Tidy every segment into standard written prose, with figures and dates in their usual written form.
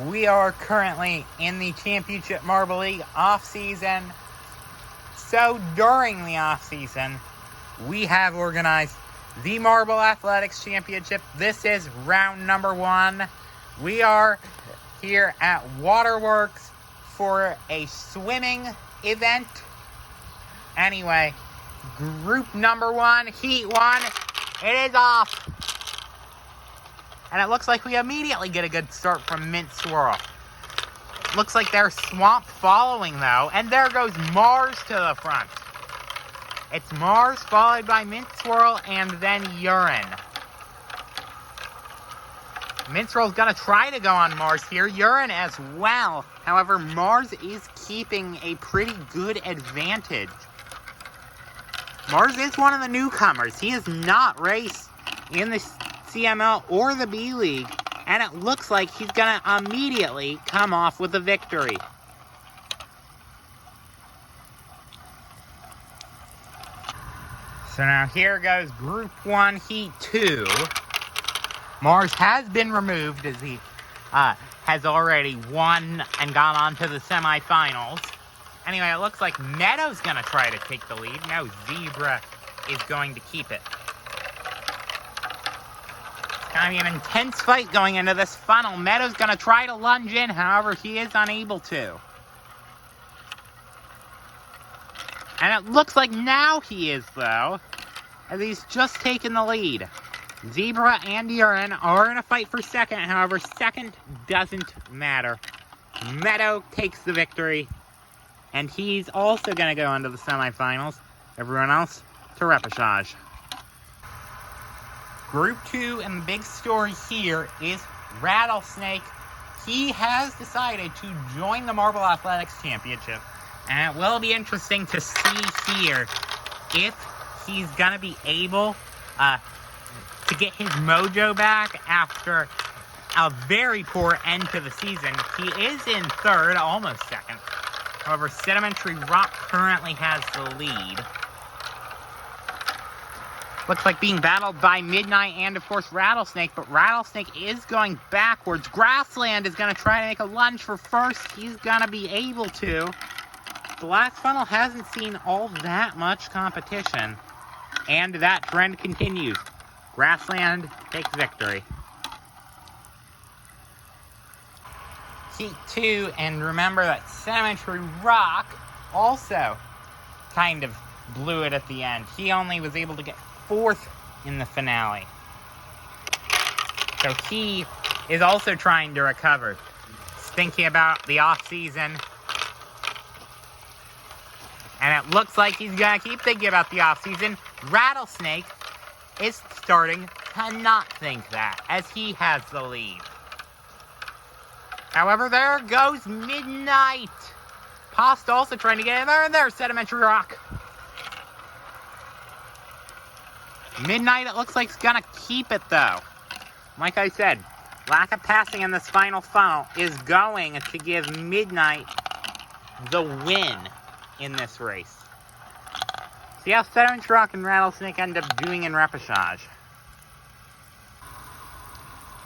We are currently in the Championship Marble League off-season. So during the off-season, we have organized the Marble Athletics Championship. This is round number 1. We are here at Waterworks for a swimming event. Anyway, group number 1, heat 1, it is off. And it looks like we immediately get a good start from Mint Swirl. Looks like they're swamped following, though. And there goes Mars to the front. It's Mars followed by Mint Swirl and then Urine. Mint Swirl's going to try to go on Mars here. Urine as well. However, Mars is keeping a pretty good advantage. Mars is one of the newcomers. He has not raced in the CML or the B League, and it looks like he's going to immediately come off with a victory. So now here goes Group 1, Heat 2. Mars has been removed as he has already won and gone on to the semifinals. Anyway, it looks like Meadow's going to try to take the lead. No, Zebra is going to keep it. Gonna be an intense fight going into this funnel. Meadow's gonna try to lunge in, however, he is unable to. And it looks like now he is, though, as he's just taken the lead. Zebra and Urine are in a fight for second, however, second doesn't matter. Meadow takes the victory, and he's also gonna go into the semifinals. Everyone else to Repechage. Group 2, and the big story here is Rattlesnake. He has decided to join the Marble Athletics Championship. And it will be interesting to see here if he's going to be able to get his mojo back after a very poor end to the season. He is in third, almost second. However, Sedimentary Rock currently has the lead. Looks like being battled by Midnight and, of course, Rattlesnake, but Rattlesnake is going backwards. Grassland is going to try to make a lunge for first. He's going to be able to. The last funnel hasn't seen all that much competition, and that trend continues. Grassland takes victory. Heat 2, and remember that Sedimentary Rock also kind of blew it at the end. He only was able to get 4th in the finale. So he is also trying to recover. He's thinking about the off-season. And it looks like he's going to keep thinking about the off-season. Rattlesnake is starting to not think that, as he has the lead. However, there goes Midnight. Post also trying to get in there, and there's Sedimentary Rock. Midnight, it looks like, is going to keep it, though. Like I said, lack of passing in this final funnel is going to give Midnight the win in this race. See how Sedimentary Rock and Rattlesnake end up doing in Repechage.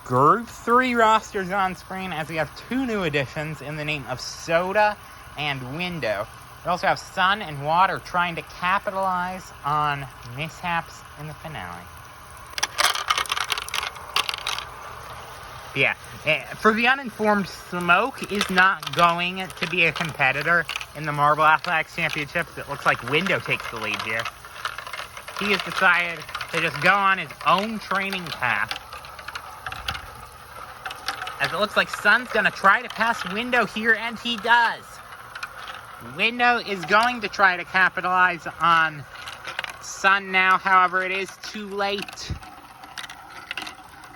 Group 3 rosters on screen, as we have 2 new additions in the name of Soda and Window. We also have Sun and Water trying to capitalize on mishaps in the finale. Yeah, for the uninformed, Smoke is not going to be a competitor in the Marble Athletics Championships. It looks like Window takes the lead here. He has decided to just go on his own training path. As it looks like Sun's going to try to pass Window here, and he does. Window is going to try to capitalize on Sun now, however, it is too late.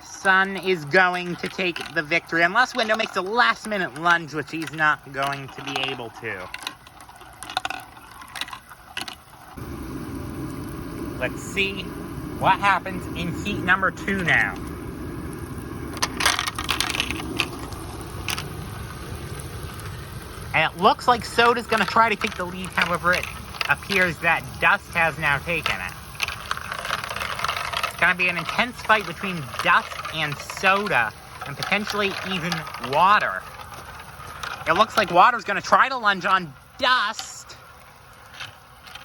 Sun is going to take the victory, unless Window makes a last-minute lunge, which he's not going to be able to. Let's see what happens in heat number 2 now. And it looks like Soda's going to try to take the lead. However, it appears that Dust has now taken it. It's going to be an intense fight between Dust and Soda and potentially even Water. It looks like Water's going to try to lunge on Dust.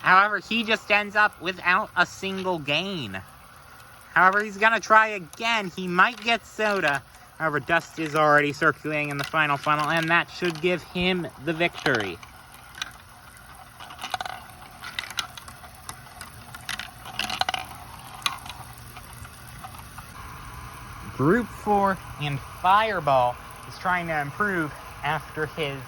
However, he just ends up without a single gain. However, he's going to try again. He might get Soda. However, Dust is already circulating in the final funnel, and that should give him the victory. Group 4 and Fireball is trying to improve after his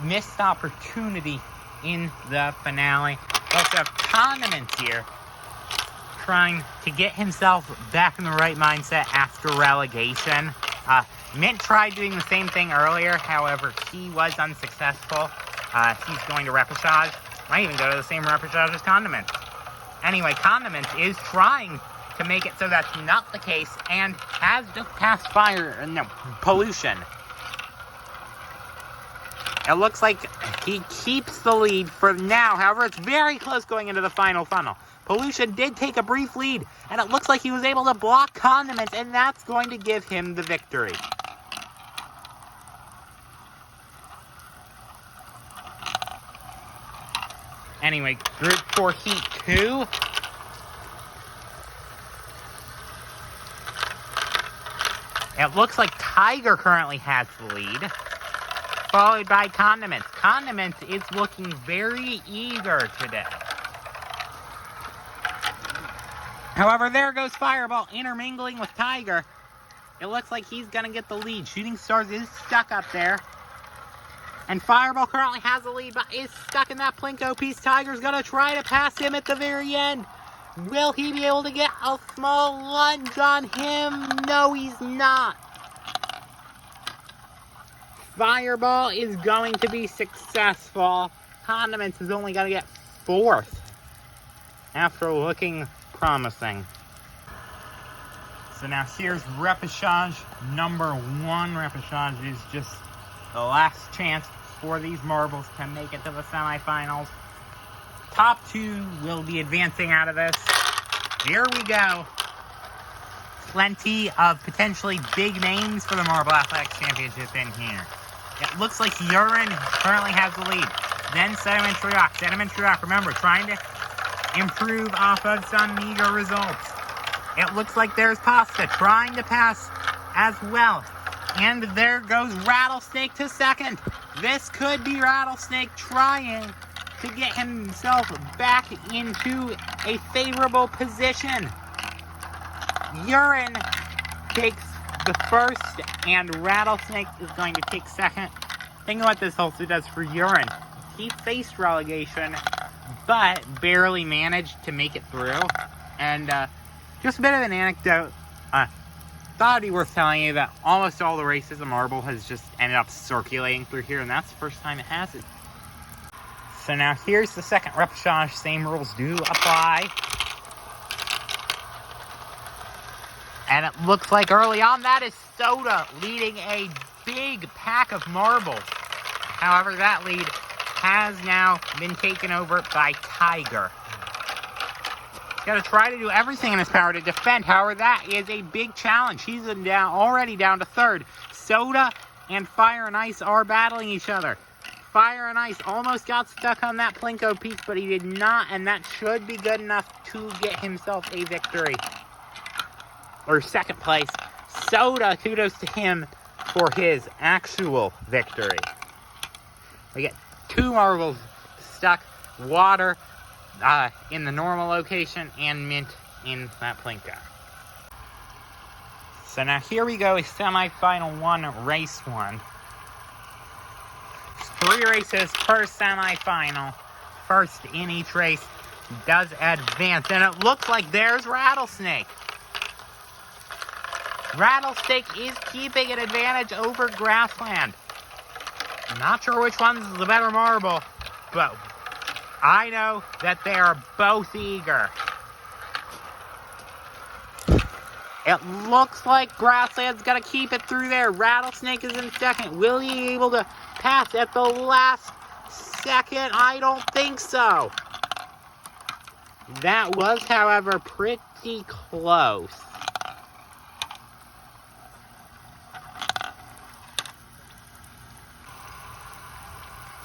missed opportunity in the finale. We also have Condiments here, trying to get himself back in the right mindset after relegation. Mint tried doing the same thing earlier, however, he was unsuccessful. He's going to Repechage. Might even go to the same Repechage as Condiments. Anyway, Condiments is trying to make it so that's not the case, and has just passed Pollution. It looks like he keeps the lead for now. However, it's very close going into the final funnel. Pollution did take a brief lead, and it looks like he was able to block Condiments, and that's going to give him the victory. Anyway, Group 4 Heat 2. It looks like Tiger currently has the lead, followed by Condiments. Condiments is looking very eager today. However, there goes Fireball intermingling with Tiger. It looks like he's going to get the lead. Shooting Stars is stuck up there. And Fireball currently has the lead, but is stuck in that Plinko piece. Tiger's going to try to pass him at the very end. Will he be able to get a small lunge on him? No, he's not. Fireball is going to be successful. Condiments is only going to get 4th after looking promising. So now here's Repechage number 1. Repechage is just the last chance for these marbles to make it to the semifinals. Top 2 will be advancing out of this. Here we go. Plenty of potentially big names for the Marble Athletics Championship in here. It looks like Urine currently has the lead. Then Sedimentary Rock. Sedimentary Rock, remember, trying to improve off of some meager results. It looks like there's Pasta trying to pass as well. And there goes Rattlesnake to second. This could be Rattlesnake trying to get himself back into a favorable position. Urine takes the first, and Rattlesnake is going to take second. Think of what this also does for Urine. He faced relegation, but barely managed to make it through. And just a bit of an anecdote. Thought it'd be worth telling you that almost all the races the marble has just ended up circulating through here, and that's the first time it has it. So now here's the second Repechage. Same rules do apply. And it looks like early on that is Soda leading a big pack of marbles. However, that lead has now been taken over by Tiger. He's got to try to do everything in his power to defend. However, that is a big challenge. He's already down to 3rd. Soda and Fire and Ice are battling each other. Fire and Ice almost got stuck on that Plinko piece, but he did not, and that should be good enough to get himself a victory. Or 2nd place. Soda, kudos to him for his actual victory. We get 2 marbles stuck. Water in the normal location, and Mint in that Plinko. So now here we go, semifinal 1, race 1. 3 races per semifinal. First in each race does advance. And it looks like there's Rattlesnake. Rattlesnake is keeping an advantage over Grassland. Not sure which one's the better marble, but I know that they are both eager. It looks like Grassland's going to keep it through there. Rattlesnake is in 2nd. Will he be able to pass at the last second? I don't think so. That was, however, pretty close.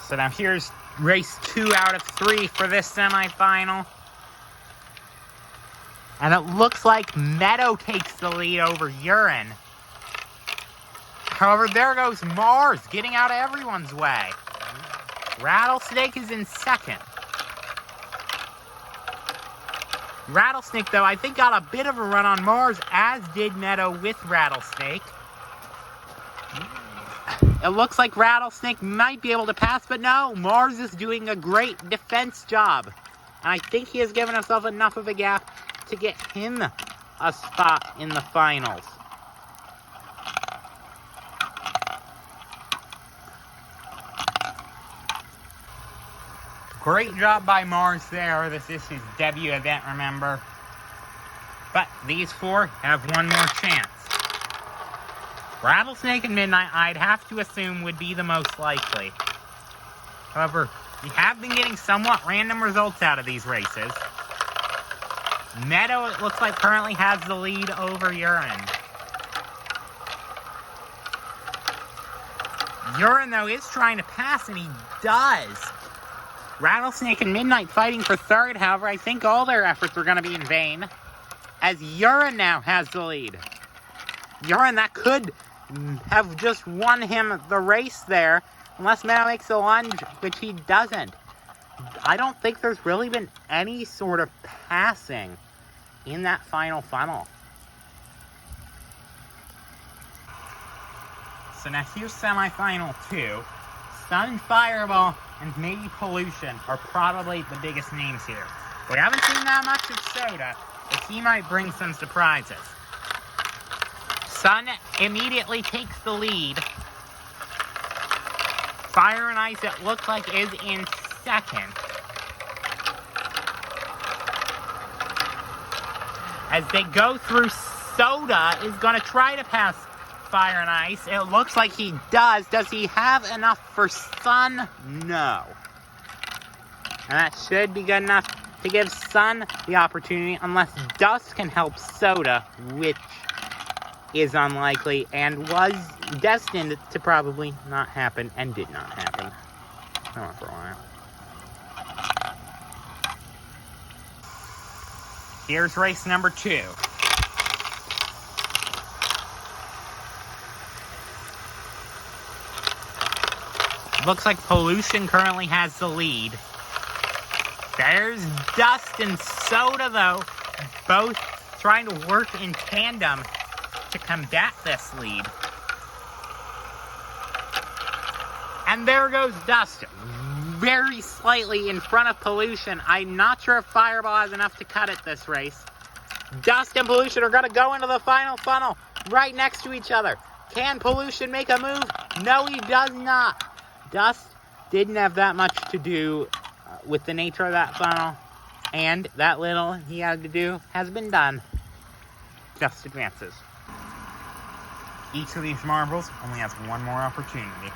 So now here's race 2 out of 3 for this semifinal. And it looks like Meadow takes the lead over Urine. However, there goes Mars, getting out of everyone's way. Rattlesnake is in second. Rattlesnake, though, I think got a bit of a run on Mars, as did Meadow with Rattlesnake. It looks like Rattlesnake might be able to pass, but no, Mars is doing a great defense job. And I think he has given himself enough of a gap to get him a spot in the finals. Great job by Mars there. This is his debut event, remember. But these 4 have one more chance. Rattlesnake and Midnight, I'd have to assume, would be the most likely. However, we have been getting somewhat random results out of these races. Meadow, it looks like, currently has the lead over Urine. Urine, though, is trying to pass, and he does. Rattlesnake and Midnight fighting for third, however, I think all their efforts are going to be in vain, as Urine now has the lead. Urine, that could have just won him the race there, unless Meadow makes a lunge, which he doesn't. I don't think there's really been any sort of passing in that final funnel. So now here's semifinal 2. Sun, Fireball, and maybe Pollution are probably the biggest names here. We haven't seen that much of Soda, but he might bring some surprises. Sun immediately takes the lead. Fire and Ice, it looks like, is in second. As they go through, Soda is going to try to pass Fire and Ice. It looks like he does. Does he have enough for Sun? No. And that should be good enough to give Sun the opportunity, unless Dust can help Soda, which is unlikely and was destined to probably not happen and did not happen. Oh, for a while. Here's race number 2. Looks like Pollution currently has the lead. There's Dust and Soda, though, both trying to work in tandem to combat this lead. And there goes Dust, very slightly in front of Pollution. I'm not sure if Fireball has enough to cut it this race. Dust and Pollution are going to go into the final funnel right next to each other. Can Pollution make a move? No, he does not. Dust didn't have that much to do with the nature of that funnel, and that little he had to do has been done. Dust advances. Each of these marbles only has one more opportunity.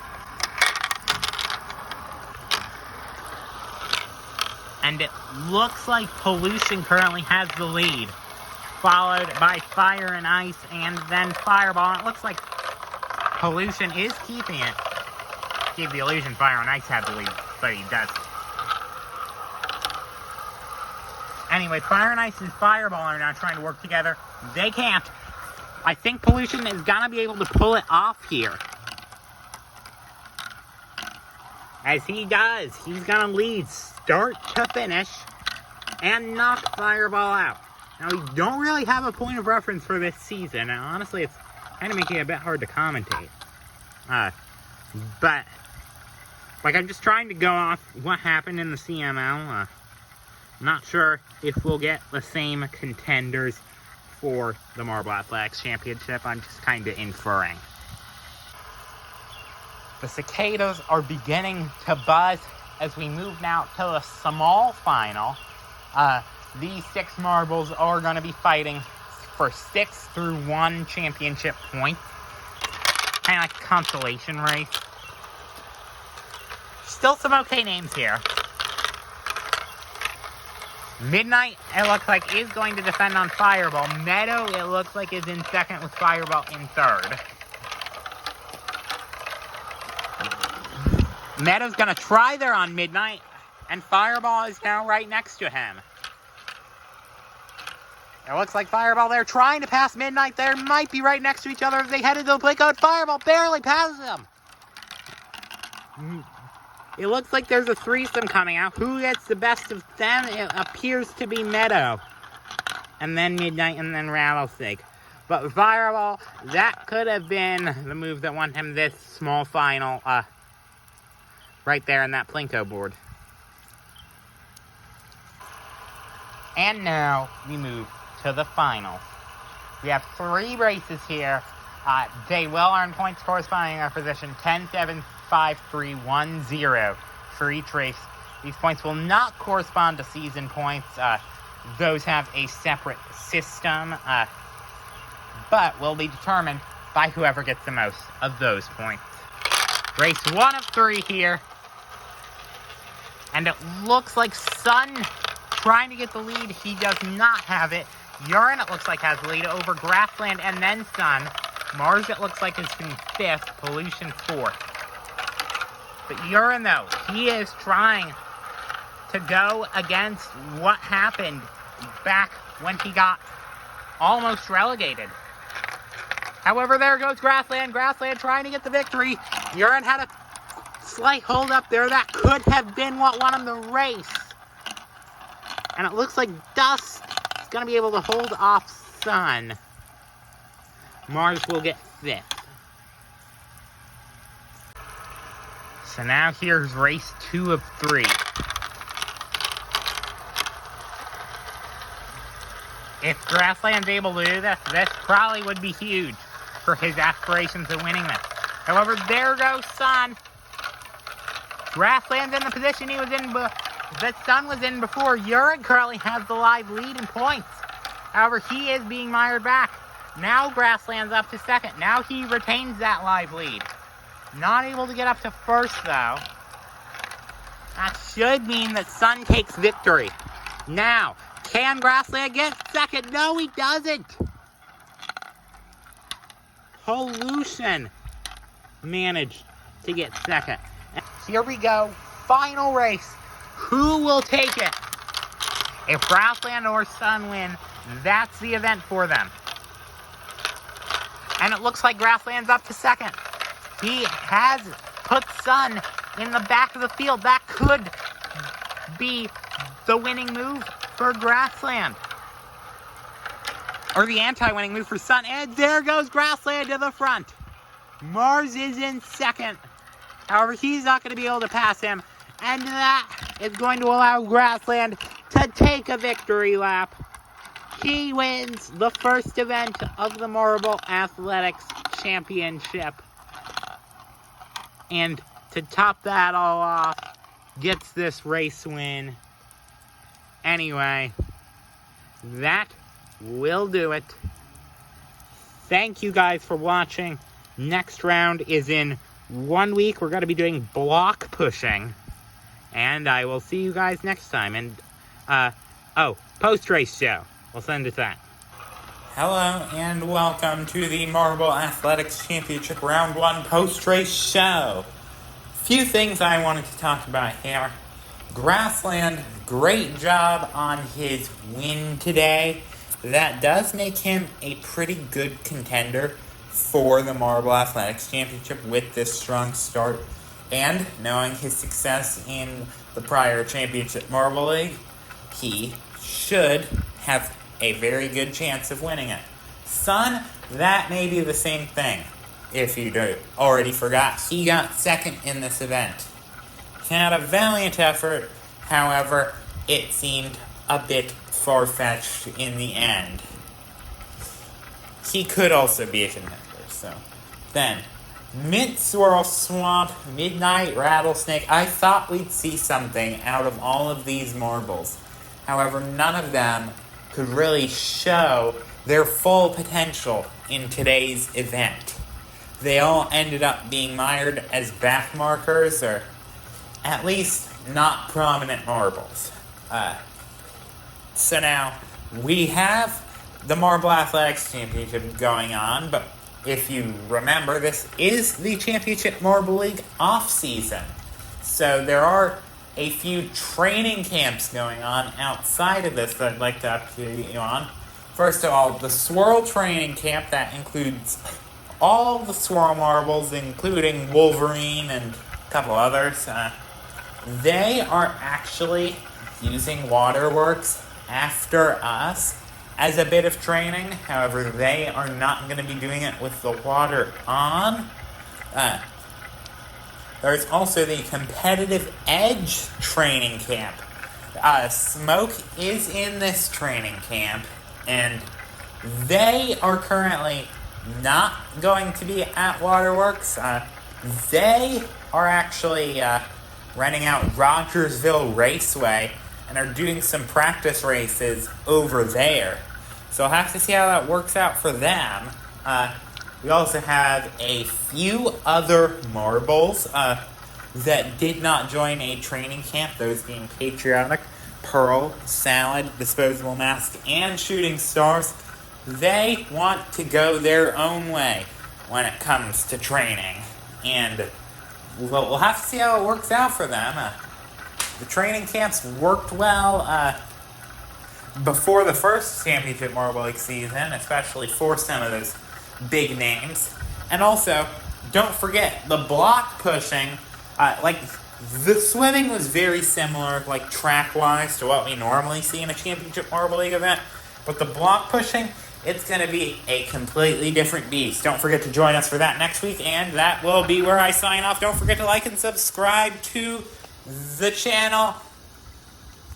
And it looks like Pollution currently has the lead, followed by Fire and Ice, and then Fireball. And it looks like Pollution is keeping it. Gave the illusion Fire and Ice had the lead, but he doesn't. Anyway, Fire and Ice and Fireball are now trying to work together. They can't. I think Pollution is going to be able to pull it off here. As he does, he's going to lead start to finish and knock Fireball out. Now, we don't really have a point of reference for this season, and honestly, it's kind of making it a bit hard to commentate. But, like, I'm just trying to go off what happened in the CML. Not sure if we'll get the same contenders for the Marble Athletics Championship. I'm just kind of inferring. The cicadas are beginning to buzz as we move now to the small final. These 6 marbles are going to be fighting for 6 through 1 championship point. Kind of like a consolation race. Still some okay names here. Midnight, it looks like, is going to defend on Fireball. Meadow, it looks like, is in second with Fireball in third. Meadow's going to try there on Midnight, and Fireball is now right next to him. It looks like Fireball there trying to pass Midnight there. Might be right next to each other as they head into the play code. Fireball barely passes him. It looks like there's a threesome coming out. Who gets the best of them? It appears to be Meadow. And then Midnight and then Rattlesnake. But Fireball, that could have been the move that won him this small final. Right there in that Plinko board. And now we move to the final. We have 3 races here. They will earn points corresponding to our position 10, 7, 5, 3, 1, 0 for each race. These points will not correspond to season points. Those have a separate system, but will be determined by whoever gets the most of those points. Race 1 of 3 here. And it looks like Sun trying to get the lead. He does not have it. Urine, it looks like, has the lead over Grassland and then Sun. Mars, it looks like, is in 5th. Pollution 4th. But Urine, though, he is trying to go against what happened back when he got almost relegated. However, there goes Grassland. Grassland trying to get the victory. Urine had a slight hold up there. That could have been what won him the race. And it looks like Dust is going to be able to hold off Sun. Mars will get 5th. So now here's race 2 of 3. If Grassland's able to do this, this probably would be huge for his aspirations of winning this. However, there goes Sun. Grassland's in the position he was in that Sun was in before. Urine currently has the live lead in points. However, he is being mired back. Now Grassland's up to 2nd. Now he retains that live lead. Not able to get up to 1st, though. That should mean that Sun takes victory. Now, can Grassland get 2nd? No, he doesn't. Pollution managed to get 2nd. Here we go. Final race. Who will take it? If Grassland or Sun win, that's the event for them. And it looks like Grassland's up to 2nd. He has put Sun in the back of the field. That could be the winning move for Grassland. Or the anti-winning move for Sun. And there goes Grassland to the front. Mars is in 2nd. However, he's not going to be able to pass him. And that is going to allow Grassland to take a victory lap. He wins the first event of the Marble Athletics Championship. And to top that all off, gets this race win. Anyway, that will do it. Thank you guys for watching. Next round is in 1 week. We're going to be doing block pushing. And I will see you guys next time. And, post-race show. We'll send it that. Hello, and welcome to the Marble Athletics Championship Round 1 post-race show. Few things I wanted to talk about here. Grassland, great job on his win today. That does make him a pretty good contender for the Marble Athletics Championship with this strong start. And knowing his success in the prior Championship Marble League, he should have a very good chance of winning it. Sun, that may be the same thing. If you already forgot, he got 2nd in this event. He had a valiant effort, however, it seemed a bit far-fetched in the end. He could also be a contender, so. Then, Mint Swirl Swamp, Midnight Rattlesnake. I thought we'd see something out of all of these marbles. However, none of them could really show their full potential in today's event. They all ended up being mired as back markers, or at least not prominent marbles. So now, we have the Marble Athletics Championship going on, but if you remember, this is the Championship Marble League off-season. So there are a few training camps going on outside of this that I'd like to update you on. First of all, the Swirl training camp that includes all the Swirl marbles, including Wolverine and a couple others. They are actually using Waterworks after us as a bit of training. However, they are not going to be doing it with the water on. There's also the Competitive Edge training camp. Smoke is in this training camp, and they are currently not going to be at Waterworks. They are actually renting out Rogersville Raceway and are doing some practice races over there. So I'll have to see how that works out for them. We also have a few other marbles that did not join a training camp, those being Patriotic, Pearl, Salad, Disposable Mask, and Shooting Stars. They want to go their own way when it comes to training, and we'll have to see how it works out for them. The training camps worked well before the first Championship Marble League season, especially for some of those big names. And also, don't forget, the block pushing, the swimming was very similar, track-wise, to what we normally see in a Championship Marble League event. But the block pushing, it's going to be a completely different beast. Don't forget to join us for that next week, and that will be where I sign off. Don't forget to like and subscribe to the channel.